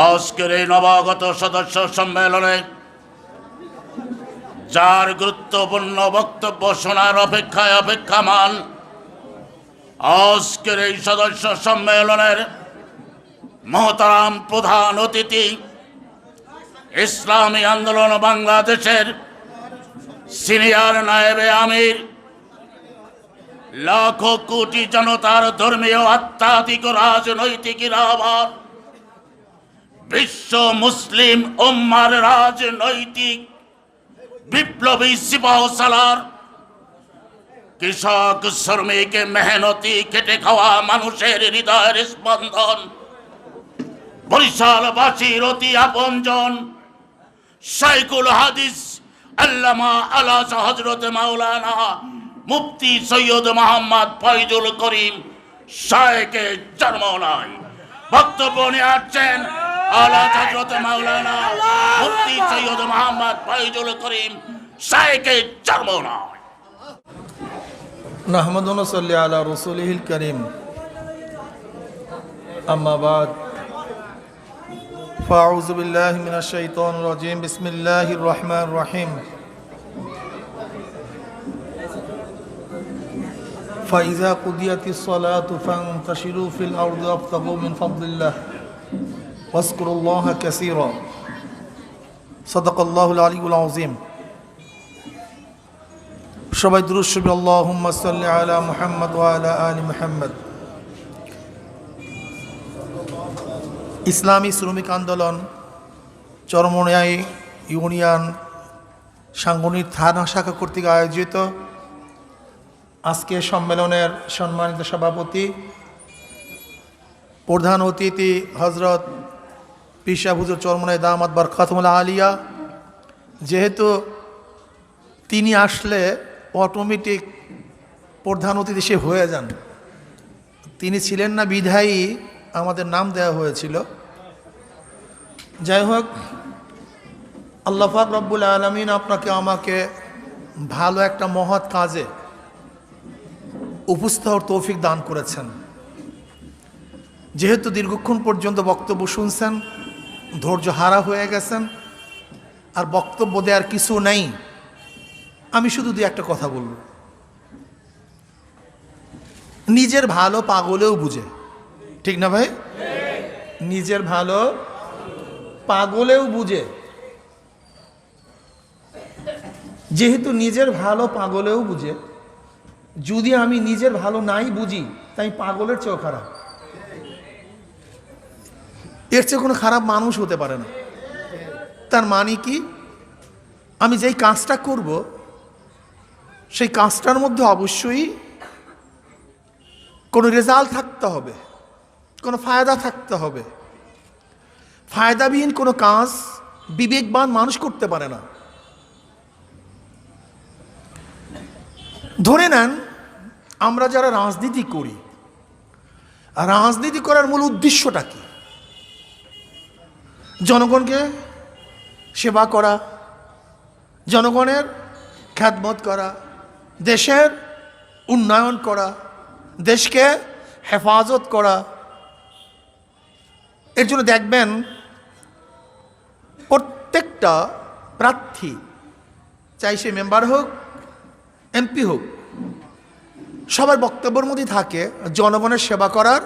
আজকের এই নবাগত সদস্য সম্মেলনে যার গুরুত্বপূর্ণ বক্তব্য শোনার অপেক্ষায় অপেক্ষামান আজকের এই সদস্য সম্মেলনের মহতারাম প্রধান অতিথি ইসলামী আন্দোলন বাংলাদেশের সিনিয়র নায়েবে আমির, লাখো কোটি জনতার ধর্মীয় আধ্যাত্মিক রাজনৈতিক রাহবার, বিশ্ব মুসলিম উম্মার রাজনৈতিক বিপ্লবী সিপাহসালার, কৃষক শ্রমিক মেহনতি খেটে খাওয়া মানুষের হৃদয়ের স্পন্দন, বরিশালবাসীর অতি আপনজন শাইখুল হাদিস আল্লামা আলাজ হযরত মাওলানা মুফতি সৈয়দ মোহাম্মদ ফয়জুল করিম শাইখে চরমনাই বক্তব্য নিয়ে আসছেন আলাজ হযরত মাওলানা মুফতি সৈয়দ মোহাম্মদ ফয়জুল করিম শাইখে চরমনাই। নাহমাদু ওয়া নুসাল্লি আলা রাসূলিহিল কারীম, আম্মা বাদ, ফাউযু বিল্লাহি মিনাশ শাইতানির রাজীম, বিসমিল্লাহির রহমানির রহিম। ফাইযা কুদিয়াতিস সালাতু ফান্তাশিরু ফিল আরদি ওয়াবতাগু মিন ফাদলিল্লাহ ওয়াজকুরুল্লাহা কাসীরা। সাদাকাল্লাহুল আলিয়্যুল আযীম। সবাই দুরূদ শরীফ আল্লাহুম্মা সাল্লি আলা মুহাম্মদ ওয়া আলা আলি মুহাম্মদ। ইসলামী শ্রমিক আন্দোলন চরমনাই ইউনিয়ন সাংগঠনিক থানা শাখা কর্তৃক আয়োজিত আজকে সম্মেলনের সম্মানিত সভাপতি, প্রধান অতিথি হজরত পীর সাহেব হুজুর চরমনাই দামাত বরকাতুহুল আলিয়া, যেহেতু তিনি আসলে অটোমেটিক প্রধান অতিথি সে হয়ে যান, তিনি ছিলেন না বিধায়ী আমাদের নাম দেওয়া হয়েছিল। যাই হোক, আল্লাহ পাক রব্বুল আলামিন আপনাকে আমাকে ভালো একটা মহৎ কাজে উপস্থিত হওয়ার তৌফিক দান করেছেন। যেহেতু দীর্ঘক্ষণ পর্যন্ত বক্তব্য শুনছেন, ধৈর্য হারা হয়ে গেছেন, আর বক্তব্য দেওয়ার কিছু নেই, আমি শুধু দুই একটা কথা বলব। নিজের ভালো পাগলেও বুঝে, ঠিক না ভাই? নিজের ভালো পাগলেও বুঝে। যেহেতু নিজের ভালো পাগলেও বুঝে, যদি আমি নিজের ভালো নাই বুঝি তাই পাগলের চেয়েও খারাপ। এর চেয়ে কোনো খারাপ মানুষ হতে পারে না। তার মানে কি, আমি যেই কাজটা করব সেই কাজটার মধ্যে অবশ্যই কোনো রেজাল্ট থাকতে হবে, কোনো ফায়দা থাকতে হবে। ফায়দাবিহীন কোনো কাজ বিবেকবান মানুষ করতে পারে না। ধরে নেন, আমরা যারা রাজনীতি করি, রাজনীতি করার মূল উদ্দেশ্যটা কি? জনগণকে সেবা করা, জনগণের খ্যাতমত করা, দেশের উন্নয়ন করা, দেশকে হেফাজত করা। এর জন্য দেখবেন প্রত্যেকটা প্রার্থী, চাই সে মেম্বার হোক, এমপি হোক, সবার বক্তব্যের মধ্যে থাকে জনগণের সেবা করার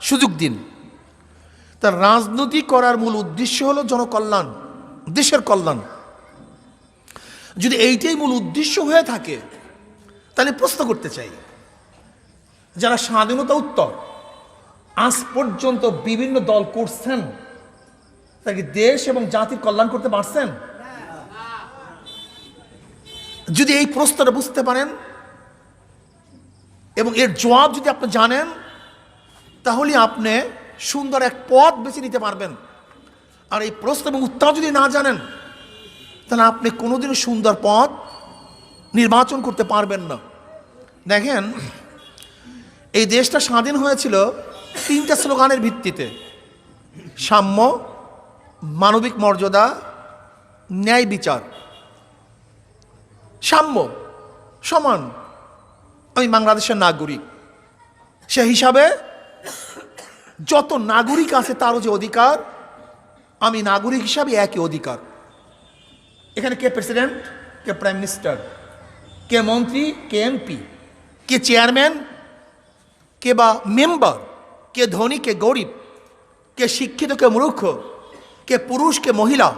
সুযোগ দিন। তার রাজনীতি করার মূল উদ্দেশ্য হলো জনকল্যাণ, দেশের কল্যাণ। যদি এইটাই মূল উদ্দেশ্য হয়ে থাকে, তাহলে প্রশ্ন করতে চাই, যারা স্বাধীনতা উত্তর আজ পর্যন্ত বিভিন্ন দল করছেন, তারা কি দেশ এবং জাতির কল্যাণ করতে পারছেন? যদি এই প্রশ্নটা বুঝতে পারেন এবং এর জবাব যদি আপনি জানেন, তাহলে আপনি সুন্দর এক পথ বেছে নিতে পারবেন। আর এই প্রশ্ন এবং উত্তর যদি না জানেন, তাহলে আপনি কোনোদিনও সুন্দর পথ নির্বাচন করতে পারবেন না। দেখেন, এই দেশটা স্বাধীন হয়েছিল তিনটা স্লোগানের ভিত্তিতে: সাম্য, মানবিক মর্যাদা, ন্যায় বিচার। সাম্য, সমান, আমি বাংলাদেশের নাগরিক, সে হিসাবে যত নাগরিক আছে তারও যে অধিকার আমি নাগরিক হিসাবে একই অধিকার। এখানে কে প্রেসিডেন্ট, কে প্রাইম মিনিস্টার, কে মন্ত্রী, কে এমপি, কে চেয়ারম্যান, কে বা মেম্বার, কে ধনী, কে গরিব, কে শিক্ষিত, কে মূর্খ, কে পুরুষ, কে মহিলা,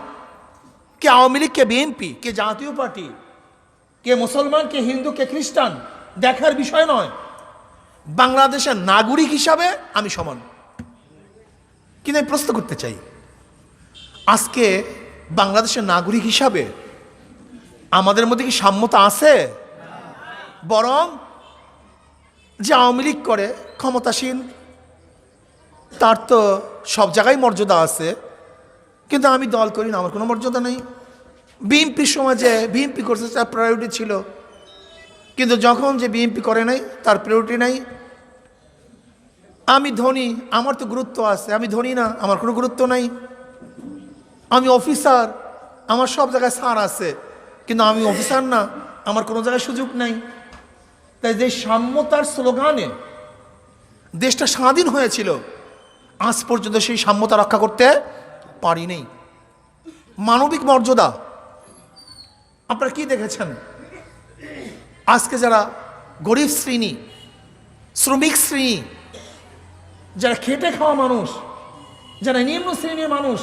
কে আওয়ামী লীগ, কে বিএনপি, কে জাতীয় পার্টি, কে মুসলমান, কে হিন্দু, কে খ্রিস্টান, দেখার বিষয় নয়। বাংলাদেশের নাগরিক হিসাবে আমি সমান। কিন্তু আমি প্রশ্ন করতে চাই, আজকে বাংলাদেশের নাগরিক হিসাবে আমাদের মধ্যে কি সাম্যতা আছে? বরং যে আওয়ামী লীগ করে ক্ষমতাসীন, তার তো সব জায়গায় মর্যাদা আছে, কিন্তু আমি দল করি না, আমার কোনো মর্যাদা নেই। বিএনপির সময় যে বিএনপি করছে তার প্রায়োরিটি ছিল, কিন্তু যখন যে বিএনপি করে নাই তার প্রায়োরিটি নাই। আমি ধনী, আমার তো গুরুত্ব আছে, আমি ধনী না, আমার কোনো গুরুত্ব নাই। আমি অফিসার, আমার সব জায়গায় ছাড় আছে, কিন্তু আমি অফিসার না, আমার কোনো জায়গায় সুযোগ নাই। তাই যে সাম্যতার স্লোগানে দেশটা স্বাধীন হয়েছিল, আজ পর্যন্ত সেই সাম্যতা রক্ষা করতে পারিনি। মানবিক মর্যাদা আপনারা কি দেখেছেন? আজকে যারা গরিব শ্রেণী, শ্রমিক শ্রেণী, যারা খেটে খাওয়া মানুষ, যারা নিম্ন শ্রেণীর মানুষ,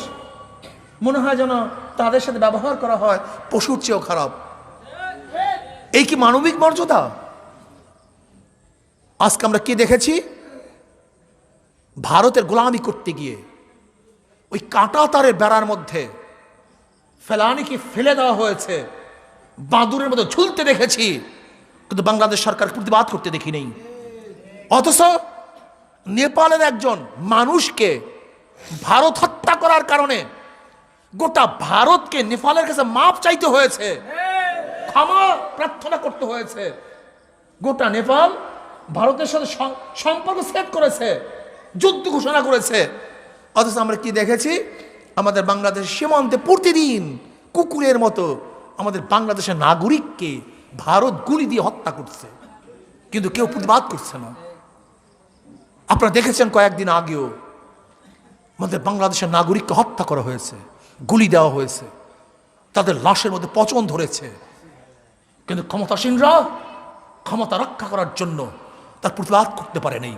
মনে হয় যেন তাদের সাথে ব্যবহার করা হয় পশুর চেয়েও খারাপ। এই কি মানবিক মর্যাদা? আজকে আমরা কি দেখেছি? ভারতের গোলামি করতে গিয়ে ওই কাঁটা তারের বেড়ার মধ্যে ফেলানিকে ফেলে দেওয়া হয়েছে, বাদুরের মতো ঝুলতে দেখেছি, কিন্তু বাংলাদেশ সরকার প্রতিবাদ করতে দেখি নেই। অথচ নেপালের একজন মানুষকে ভারত হত্যা করার কারণে গোটা ভারতকে নেপালের কাছে মাপ চাইতে হয়েছে, ক্ষমা প্রার্থনা করতে হয়েছে। গোটা নেপাল ভারতের সাথে সম্পর্ক সেট করেছে, যুদ্ধ ঘোষণা করেছে। অথচ আমরা কি দেখেছি? আমাদের বাংলাদেশ সীমান্তে প্রতিদিন কুকুরের মতো আমাদের বাংলাদেশের নাগরিককে ভারত গুলি দিয়ে হত্যা করছে, কিন্তু কেউ প্রতিবাদ করছে না। আপনারা দেখেছেন কয়েকদিন আগেও আমাদের বাংলাদেশের নাগরিককে হত্যা করা হয়েছে, গুলি দেওয়া হয়েছে, তাদের লাশের মধ্যে পচন ধরেছে, কিন্তু ক্ষমতাসীনরা ক্ষমতা রক্ষা করার জন্য তার প্রতিবাদ করতে পারে নাই।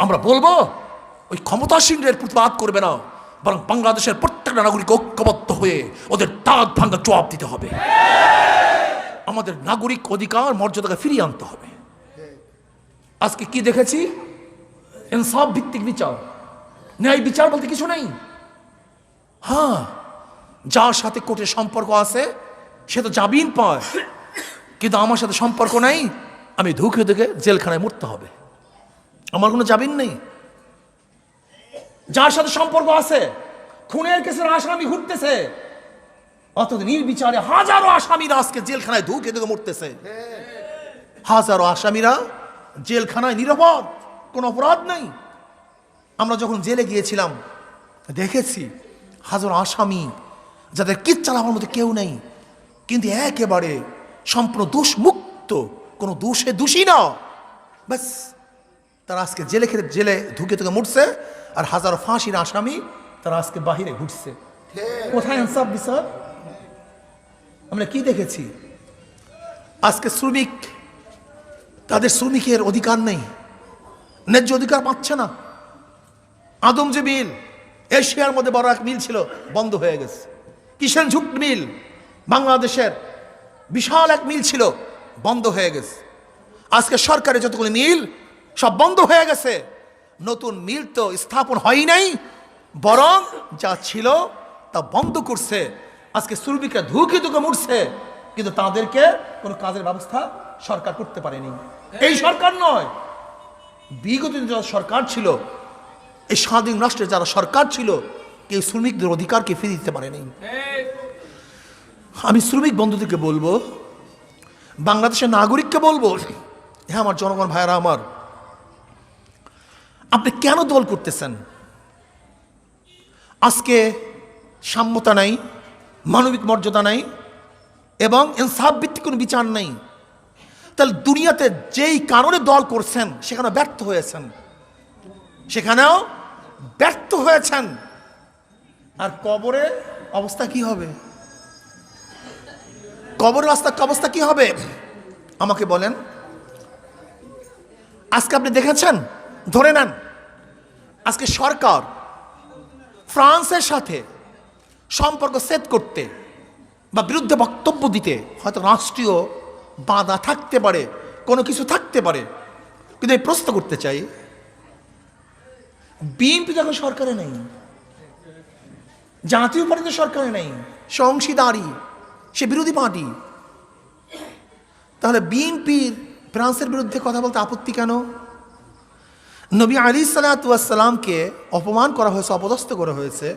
আমরা বলবো ওই ক্ষমতাসীনদের প্রতিবাদ করবে না, বরং বাংলাদেশের প্রত্যেকটা নাগরিক ঐক্যবদ্ধ হয়ে ওদের দাঁত ভাঙা জবাব দিতে হবে। আমাদের নাগরিক অধিকার মর্যাদাকে ফিরিয়ে আনতে হবে। আজকে কি দেখেছি? ইনসাফ ভিত্তিক বিচার, ন্যায় বিচার বলতে কিছু নেই। হ্যাঁ, যার সাথে কোর্টের সম্পর্ক আছে সে তো জামিন পায়, কিন্তু আমার সাথে সম্পর্ক নাই, আমি ধুকে ধুকে জেলখানায় মরতে হবে, আমার কোনো জামিন নেই। যার সাথে সম্পর্ক আছে, খুনের কেসের আসামি ঘুরতেছে, অথচ নির্বিচারে হাজারো আসামিরা আজকে জেলখানায় ধুকে ধুকে মরতেছে। হাজারো আসামিরা জেলখানায় নিরাপদ, কোনো অপরাধ নেই। আমরা যখন জেলে গিয়েছিলাম দেখেছি হাজারো আসামি যাদের কিচ্ছা লাভার মতো কেউ নেই, কিন্তু একেবারে সম্পূর্ণ দোষমুক্ত, কোনো দোষে দোষী না, ব্যাস তারা আজকে জেলে ধুকে ধুকে মরছে। আর হাজারো ফাঁসির আসামি তারা আজকে বাহিরে ঘুরছে। কোথায় ইনসাফ বিচার? আমরা কি দেখেছি? আজকে শ্রমিক, তাদের শ্রমিকের অধিকার নেই, ন্যায্য অধিকার পাচ্ছে না। আদম যে মিল, এশিয়ার মধ্যে বড় এক মিল ছিল, বন্ধ হয়ে গেছে। কিষাণ ঝুট মিল, বাংলাদেশের বিশাল এক মিল ছিল, বন্ধ হয়ে গেছে। আজকে সরকারের যতগুলো মিল সব বন্ধ হয়ে গেছে। নতুন মিল তো স্থাপন হয় নাই, বরং যা ছিল তা বন্ধ করছে। আজকে শ্রমিকরা ধুকে ধুকে মরছে, কিন্তু তাদেরকে কোনো কাজের ব্যবস্থা সরকার করতে পারেনি। এই সরকার নয়, বিগত যারা সরকার ছিল, এই স্বাধীন রাষ্ট্রের যারা সরকার ছিল, কেউ শ্রমিকদের অধিকারকে ফিরিয়ে দিতে পারেনি। আমি শ্রমিক বন্ধুদেরকে বলবো, বাংলাদেশের নাগরিককে বলবো, হ্যাঁ আমার জনগণ ভাইয়েরা আমার, আপনি কেন দল করতেছেন? আজকে সাম্যতা নাই, মানবিক মর্যাদা নাই, এবং ইনসাফ ভিত্তিক কোনো বিচার নেই। তাহলে দুনিয়াতে যেই কারণে দল করছেন সেখানে ব্যর্থ হয়েছেন, সেখানেও ব্যর্থ হয়েছেন। আর কবরে অবস্থা কি হবে? কবরের অবস্থা কি হবে আমাকে বলেন। আজকে আপনি দেখেছেন, ধরে নেন আজকে সরকার ফ্রান্সের সাথে সম্পর্ক সেট করতে বা বিরুদ্ধে বক্তব্য দিতে হয়তো রাষ্ট্রীয় বাধা থাকতে পারে, কোনো কিছু থাকতে পারে, কিন্তু আমি প্রশ্ন করতে চাই, বিএনপি যখন সরকারে নেই, জাতীয় পার্টি সরকারে নেই, সে অংশীদারি, সে বিরোধী পার্টি, তাহলে বিএনপির ফ্রান্সের বিরুদ্ধে কথা বলতে আপত্তি কেন? নবী আলাইহিস সালামকে অপমান করা হয়েছে, অপদস্থ করা হয়েছে,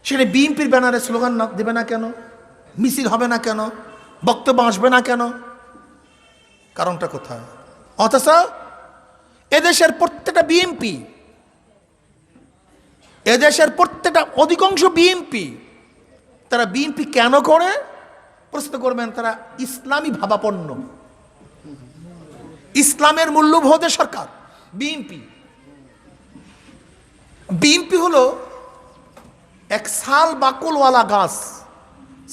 সেখানে বিএনপির ব্যানারে স্লোগান দেবে না কেন? মিছিল হবে না কেন? বক্তব্য আসবে না কেন? কারণটা কোথায়? অথচ এদেশের প্রত্যেকটা বিএনপি, এদেশের প্রত্যেকটা অধিকাংশ বিএনপি, তারা বিএনপি কেন করে প্রশ্ন করবেন? তারা ইসলামী ভাবাপন্ন, ইসলামের মূল্যবোধের সরকার বিএনপি। বিএনপি হলো এক শাল বাকলওয়ালা গাছ।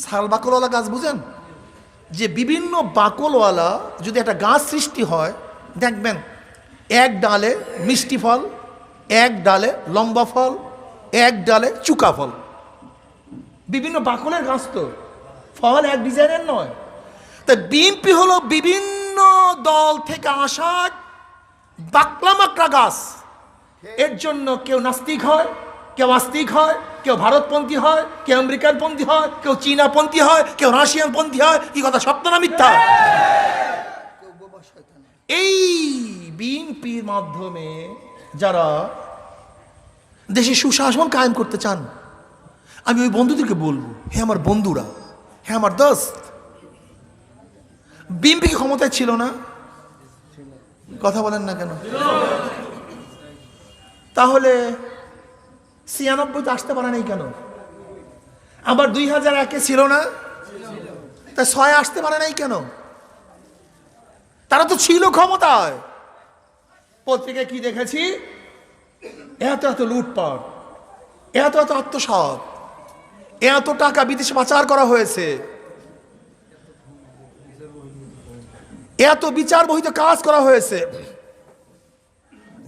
শাল বাকলওয়ালা গাছ বুঝেন? যে বিভিন্ন বাকলওয়ালা যদি একটা গাছ সৃষ্টি হয়, দেখবেন এক ডালে মিষ্টি ফল, এক ডালে লম্বা ফল, এক ডালে চুকা ফল। বিভিন্ন বাকলের গাছ তো, ফল এক ডিজাইনের নয়। তাই বিএনপি হলো বিভিন্ন দল থেকে আসা বাকলা মাকড়া গাছ। এর জন্য কেউ নাস্তিক হয়, কেউ আস্তিক হয়, কেউ ভারতপন্থী হয়, কেউ আমেরিকানপন্থী হয়, কেউ চীনাপন্থী হয়, কেউ রাশিয়ানপন্থী হয়। কি কথা, সত্য না মিথ্যা? এই বিএনপির মাধ্যমে যারা দেশে সুশাসন কায়েম করতে চান, আমি ওই বন্ধুদেরকে বলবো, হে আমার বন্ধুরা, হে আমার দোস্ত, বিএনপি কি ক্ষমতায় ছিল না? কথা বলেন না কেন? তাহলে 96 আসতে পারে নাই কেন? আবার 2001 ছিল না? তা 6 আসতে পারে নাই কেন? তারা তো ছিল ক্ষমতায়। পত্রিকায় কি দেখেছি? এত এত লুটপাট, এত এত আত্মসাৎ, এত টাকা বিদেশে পাচার করা হয়েছে, এত বিচার বহিত কাজ করা হয়েছে।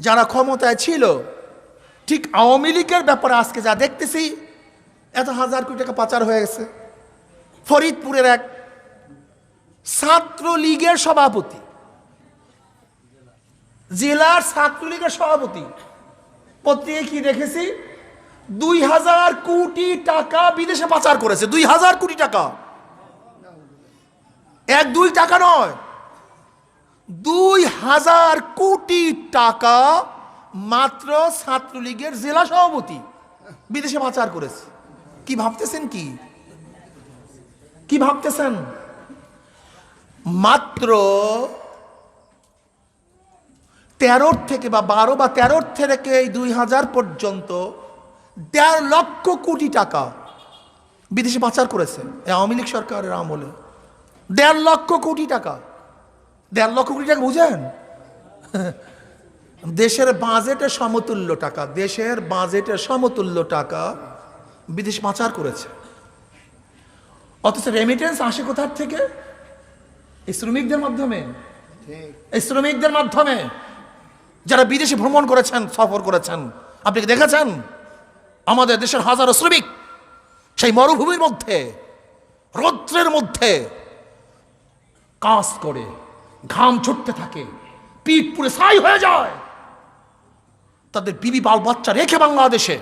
যারা ক্ষমতায় ছিল, ঠিক আওয়ামী লীগের ব্যাপারে আজকে যা দেখতেছি, এত হাজার কোটি টাকা পাচার হয়ে গেছে। ফরিদপুরের এক ছাত্রলীগের সভাপতি, জেলার ছাত্রলীগের সভাপতি, পত্রিকায় কি দেখেছি? 2000 কোটি টাকা বিদেশে পাচার করেছে। 2000 কোটি টাকা, 1-2 টাকা নয়, 2000 কোটি টাকা মাত্র ছাত্রলীগের জেলা সভাপতি বিদেশে পাচার করেছে। কি ভাবতেছেন? কি ভাবতেছেন? মাত্র 13 থেকে বা 12 বা 13 থেকে এই 2000 পর্যন্ত 1.5 লক্ষ কোটি টাকা বিদেশে পাচার করেছে আওয়ামী লীগ সরকারের আমলে। 1.5 লক্ষ কোটি টাকা। 1.5 লক্ষ কোটি টাকা বুঝেন? দেশের বাজেটের সমতুল্য টাকা, দেশের বাজেটের সমতুল্য টাকা বিদেশ পাচার করেছে। অথচ রেমিটেন্স আসে কোথার থেকে? এই শ্রমিকদের মাধ্যমে। এই শ্রমিকদের মাধ্যমে যারা বিদেশে ভ্রমণ করেছেন, সফর করেছেন, আপনি কি দেখেছেন? আমাদের দেশের হাজারো শ্রমিক সেই মরুভূমির মধ্যে, রৌদ্রের মধ্যে কাজ করে, ঘাম ছুটতে থাকে, পিঠ পুড়ে ছাই হয়ে যায়, তাদের বিবি বাল বাচ্চা রেখে বাংলাদেশে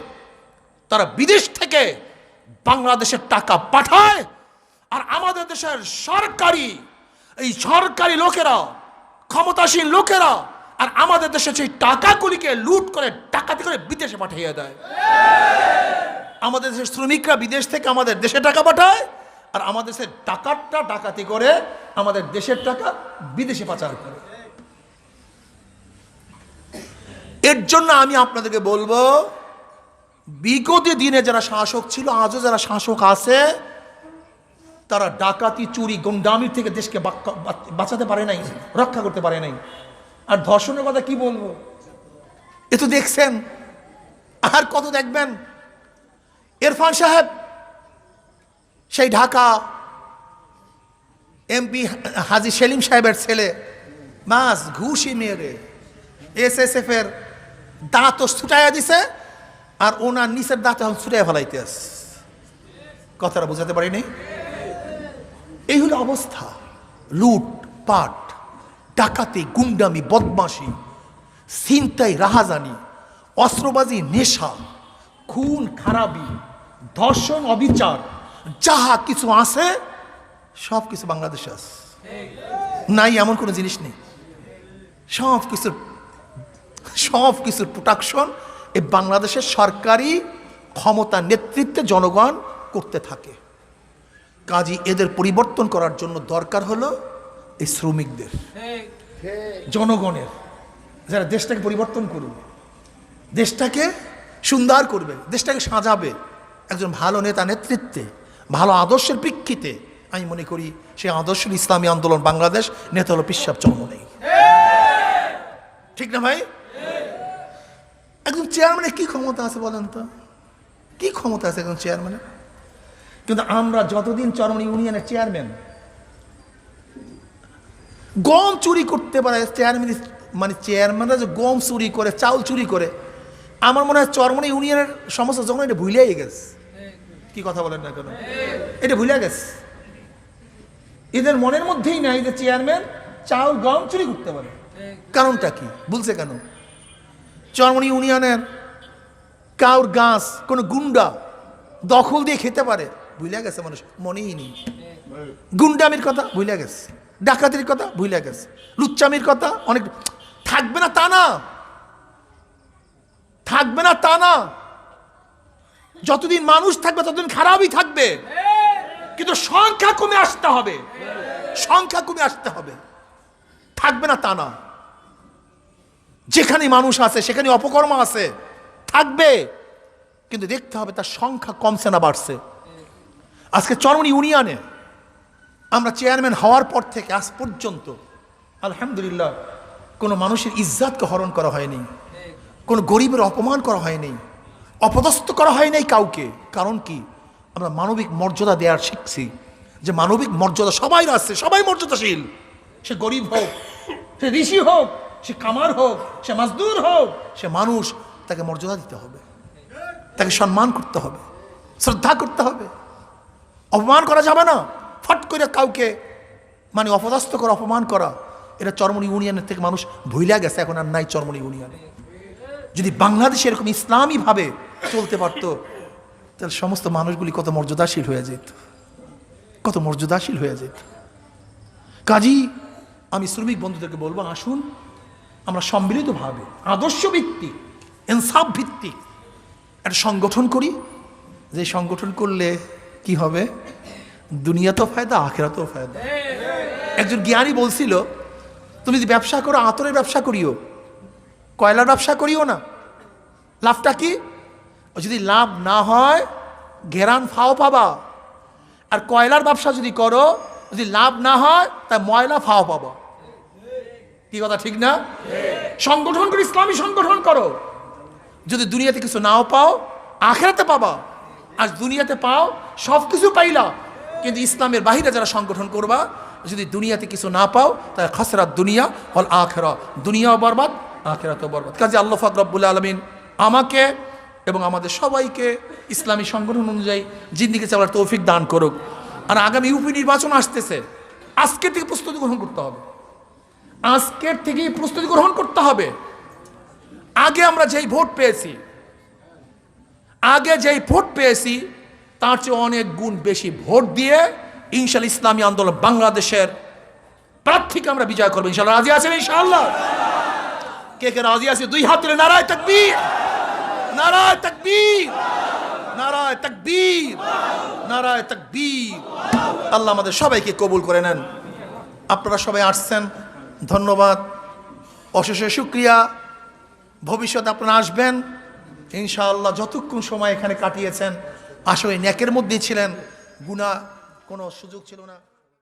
তারা বিদেশ থেকে বাংলাদেশের টাকা পাঠায়। আর আমাদের দেশের সরকারি লোকেরা, ক্ষমতাসীন লোকেরা আর আমাদের দেশের সেই টাকাগুলিকে লুট করে, ডাকাতি করে বিদেশে পাঠিয়ে দেয়। আমাদের দেশের শ্রমিকরা বিদেশ থেকে আমাদের দেশে টাকা পাঠায়, আর আমাদের দেশের ডাকাতি করে আমাদের দেশের টাকা বিদেশে পাচার করে। এর জন্য আমি আপনাদেরকে বলবো, বিগত দিনে যারা শাসক ছিল, আজও যারা শাসক আছে, তারা ডাকাতি, চুরি, গুন্ডামির থেকে দেশকে বাঁচাতে পারে নাই, রক্ষা করতে পারে নাই। আর ধর্ষণের কথা কি বলবো, এ তো দেখছেন, আর কত দেখবেন। ইরফান সাহেব সেই ঢাকা এমপি হাজী সেলিম সাহেবের ছেলে মাস ঘুষি মেরে এসএসএফ এর দাঁত ছুটাইয়া দিছে, আর ওনার নিচের দাঁত এখন ছুটাইয়া ফেলাইতে আস। কথাটা বুঝাতে পারিনি? এই হলো অবস্থা। লুট পাট, ডাকাতি, গুন্ডামি, বদমাশি, ছিনতাই, রাহাজানি, অস্ত্রবাজি, নেশা, খুন খারাপি, ধর্ষণ, অবিচার, যাহা কিছু আছে সব কিছু বাংলাদেশে আছে। নাই এমন কোনো জিনিস নেই। সব কিছুর প্রোটেকশন এই বাংলাদেশের সরকারি ক্ষমতা নেতৃত্বে জনগণ করতে থাকে। কাজী এদের পরিবর্তন করার জন্য দরকার হলো এই শ্রমিকদের, জনগণের, যারা দেশটাকে পরিবর্তন করবে, দেশটাকে সুন্দর করবে, দেশটাকে সাজাবে একজন ভালো নেতা নেতৃত্বে, ভালো আদর্শের প্রেক্ষিতে। আমি মনে করি সেই আদর্শ ইসলামী আন্দোলন বাংলাদেশ, নেতা হলো পীর সাহেব চরমনাই। ঠিক না ভাই? একজন চেয়ারম্যানের কি ক্ষমতা আছে বলেন তো? কি ক্ষমতা আছে একজন চেয়ারম্যানের? কিন্তু আমরা যতদিন চরমনাই ইউনিয়নের চেয়ারম্যান, গম চুরি করতে পারে চেয়ারম্যান, মানে চেয়ারম্যানরা যে গম চুরি করে, চাউল চুরি করে, আমার মনে হয় চরমনাই ইউনিয়নের সমস্ত যখন এটা ভুলেই গেছে। কি কথা বলেন না কেন? এটা ভুলে গেছে। এদের মনের মধ্যেই নাই যে চেয়ারম্যান চাউল গম চুরি করতে পারে। কারণটা কি? বলছে কেন? চরমনাই ইউনিয়নের কাউর গাছ কোনো গুন্ডা দখল দিয়ে খেতে পারে, ভুলে গেছে মানুষ, মনেই নেই। গুন্ডামির কথা ভুলে গেছে, ডাকাতির কথা ভুলে গেছে, লুচ্চামির কথা অনেক থাকবে না তা না, থাকবে না তা না। যতদিন মানুষ থাকবে ততদিন খারাপই থাকবে, কিন্তু সংখ্যা কমে আসতে হবে, সংখ্যা কমে আসতে হবে। থাকবে না তা না। যেখানে মানুষ আছে সেখানে অপকর্ম আছে, থাকবে, কিন্তু দেখতে হবে তার সংখ্যা কমছে না বাড়ছে। আজকে চরমনাই ইউনিয়নে আমরা চেয়ারম্যান হওয়ার পর থেকে আজ পর্যন্ত আলহামদুলিল্লাহ কোনো মানুষের ইজ্জতকে হরণ করা হয়নি, কোনো গরিবের অপমান করা হয়নি, অপদস্থ করা হয় নাই কাউকে। কারণ কি? আমরা মানবিক মর্যাদা দেওয়ার শিখছি, যে মানবিক মর্যাদা সবাই আছে, সবাই মর্যাদাশীল। সে গরিব হোক, সে ঋষি হোক, সে কামার হোক, সে মাজদুর হোক, সে মানুষ, তাকে মর্যাদা দিতে হবে, তাকে সম্মান করতে হবে, শ্রদ্ধা করতে হবে। অপমান করা যাবে না, ফট করে কাউকে মানে অপদস্থ করা, অপমান করা, এটা চরমনাই ইউনিয়নের থেকে মানুষ ভুইলা গেছে, এখন আর নাই চরমনাই ইউনিয়নে। যদি বাংলাদেশে এরকম ইসলামীভাবে চলতে পারতো তাহলে সমস্ত মানুষগুলি কত মর্যাদাশীল হয়ে যেত, কত মর্যাদাশীল হয়ে যেত। কাজী আমি শ্রমিক বন্ধুদেরকে বলবো, আসুন আমরা সম্মিলিতভাবে আদর্শ ভিত্তিক, ইনসাফ ভিত্তিক একটা সংগঠন করি। যে সংগঠন করলে কি হবে? দুনিয়াতেও ফায়দা, আখিরাতেও ফায়দা। একজন জ্ঞানী বলছিল, তুমি যদি ব্যবসা করো, আতরের ব্যবসা করিও, কয়লার ব্যবসা করিও না। লাভটা কি? যদি লাভ না হয় ঘেরান ফাও পাবা। আর কয়লার ব্যবসা যদি করো, যদি লাভ না হয় তা ময়লা ফাও পাবা। কি কথা ঠিক না? সংগঠন করো, ইসলামী সংগঠন করো। যদি দুনিয়াতে কিছু নাও পাও, আখিরাতে পাবা। আর দুনিয়াতে পাও, সব কিছু পাইলা, কিন্তু ইসলামের বাহিরে যারা সংগঠন করবা, যদি দুনিয়াতে কিছু না পাও তাহলে খাসরাত দুনিয়া হল আখিরা, দুনিয়াও বরবাদ, আখিরাতেও বরবাদ। কাজে আল্লাহ পাক রব্বুল আলামিন আমাকে এবং আমাদের সবাইকে ইসলামী সংগঠন অনুযায়ী জিন্দিগি চলার তৌফিক দান করুক। আর আগামী ইউপি নির্বাচন আসতেছে, আজকের থেকে প্রস্তুতি গ্রহণ করতে হবে, আজকের থেকেই প্রস্তুতি গ্রহণ করতে হবে। আগে আমরা যেই ভোট পেয়েছি, তার চেয়ে অনেক গুণ বেশি ভোট দিয়ে ইনশাআল্লাহ ইসলামী আন্দোলন বাংলাদেশের প্রার্থীকে আমরা বিজয় করবো। ইনশাআল্লাহ রাজি আছেন? ইনশাআল্লাহ কে কে রাজি আছে? দুই হাত তুলে নারায়ে তাকবীর, নারায়ে তাকবীর, নারায়ে তাকবীর, নারায়ে তাকবীর। আল্লাহ আমাদের সবাইকে কবুল করে নেন। আপনারা সবাই আসছেন, ধন্যবাদ, অশেষ শুকরিয়া। ভবিষ্যতে আপনারা আসবেন ইনশাআল্লাহ। যতক্ষণ সময় এখানে কাটিয়েছেন আসলে নেকের মধ্যেই ছিলেন, গুনাহ কোনো সুযোগ ছিল না।